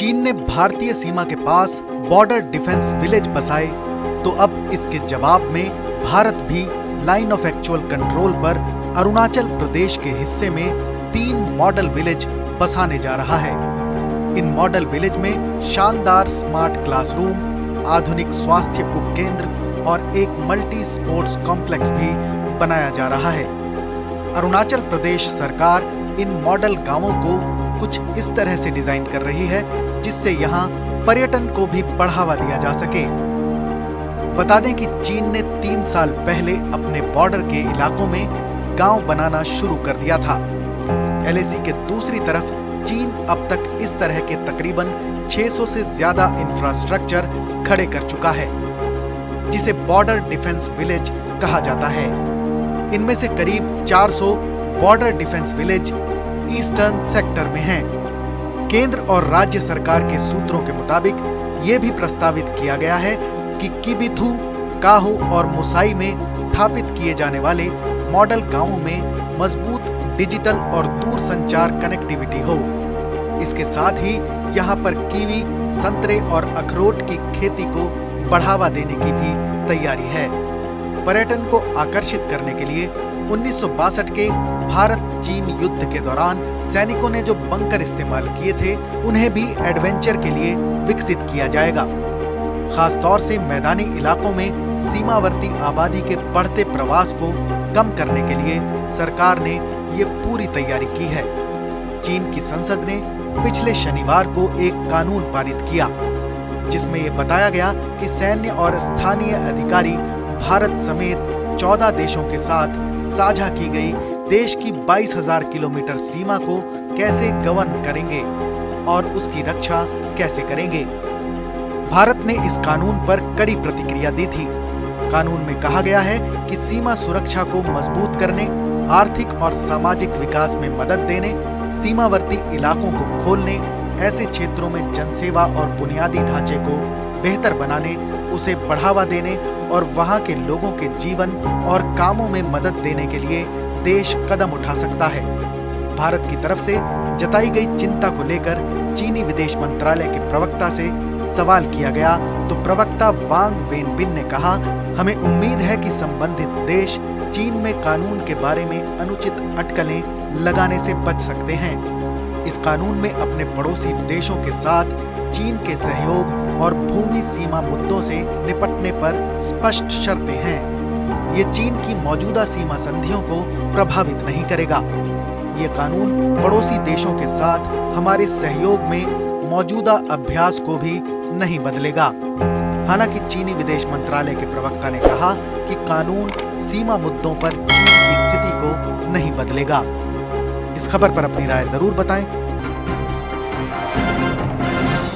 चीन ने भारतीय सीमा के पास बॉर्डर डिफेंस विलेज बसाए, तो अब इसके जवाब में भारत भी लाइन ऑफ एक्चुअल कंट्रोल पर अरुणाचल प्रदेश के हिस्से में 3 मॉडल विलेज बसाने जा रहा है। इन मॉडल विलेज में शानदार स्मार्ट क्लासरूम, आधुनिक स्वास्थ्य उपकेंद्र और एक मल्टी स्पोर्ट्स कॉम्प्लेक्स भी बनाया जा रहा है। अरुणाचल प्रदेश सरकार इन मॉडल गांवों को कुछ इस तरह से डिजाइन कर रही है जिससे यहां पर्यटन को भी बढ़ावा दिया जा सके। बता दें कि चीन ने 3 साल पहले अपने बॉर्डर के इलाकों में गांव बनाना शुरू कर दिया था। एलएसी के दूसरी तरफ चीन अब तक इस तरह के तकरीबन 600 से ज्यादा इंफ्रास्ट्रक्चर खड़े कर चुका है, जिसे बॉर्डर डिफेंस विलेज कहा जाता है। इनमें से करीब 400 border defence village eastern sector में हैं। केंद्र और राज्य सरकार के सूत्रों के मुताबिक यह भी प्रस्तावित किया गया है कि किबिथु, काहू और मुसाई में स्थापित किए जाने वाले मॉडल गांवों में मजबूत डिजिटल और दूर संचार कनेक्टिविटी हो। इसके साथ ही यहां पर कीवी, संतरे और अखरोट की खेती को बढ़ावा देने की भी तैयारी है। पर्यटन को आकर्षित करने के लिए 1962 के भारत चीन युद्ध के दौरान सैनिकों ने जो बंकर इस्तेमाल किए थे, उन्हें भी एडवेंचर के लिए विकसित किया जाएगा। खास तौर से मैदानी इलाकों में सीमावर्ती आबादी के बढ़ते प्रवास को कम करने के लिए सरकार ने ये पूरी तैयारी की है। चीन की संसद ने पिछले शनिवार को एक कानून पारित किया, जिसमें यह बताया गया कि सैन्य और स्थानीय अधिकारी भारत समेत 14 देशों के साथ साझा की गई देश की 22,000 किलोमीटर सीमा को कैसे गवर्न करेंगे और उसकी रक्षा कैसे करेंगे। भारत ने इस कानून पर कड़ी प्रतिक्रिया दी थी। कानून में कहा गया है कि सीमा सुरक्षा को मजबूत करने, आर्थिक और सामाजिक विकास में मदद देने, सीमावर्ती इलाकों को खोलने, ऐसे क्षेत्रों में जनसेवा और बुनियादी ढांचे को बेहतर बनाने, उसे बढ़ावा देने और वहां के लोगों के जीवन और कामों में मदद देने के लिए देश कदम उठा सकता है। भारत की तरफ से जताई गई चिंता को लेकर चीनी विदेश मंत्रालय के प्रवक्ता से सवाल किया गया तो प्रवक्ता वांग वेनबिन ने कहा, हमें उम्मीद है कि संबंधित देश चीन में कानून के बारे में अनुचित अटकलें लगाने से बच सकते हैं। इस कानून में अपने पड़ोसी देशों के साथ चीन के सहयोग और भूमि सीमा मुद्दों से निपटने पर स्पष्ट शर्तें हैं। ये चीन की मौजूदा सीमा संधियों को प्रभावित नहीं करेगा। ये कानून पड़ोसी देशों के साथ हमारे सहयोग में मौजूदा अभ्यास को भी नहीं बदलेगा। हालांकि चीनी विदेश मंत्रालय के प्रवक्ता ने कहा कि कानून सीमा मुद्दों पर चीन की स्थिति को नहीं बदलेगा। इस खबर पर अपनी राय जरूर बताएं।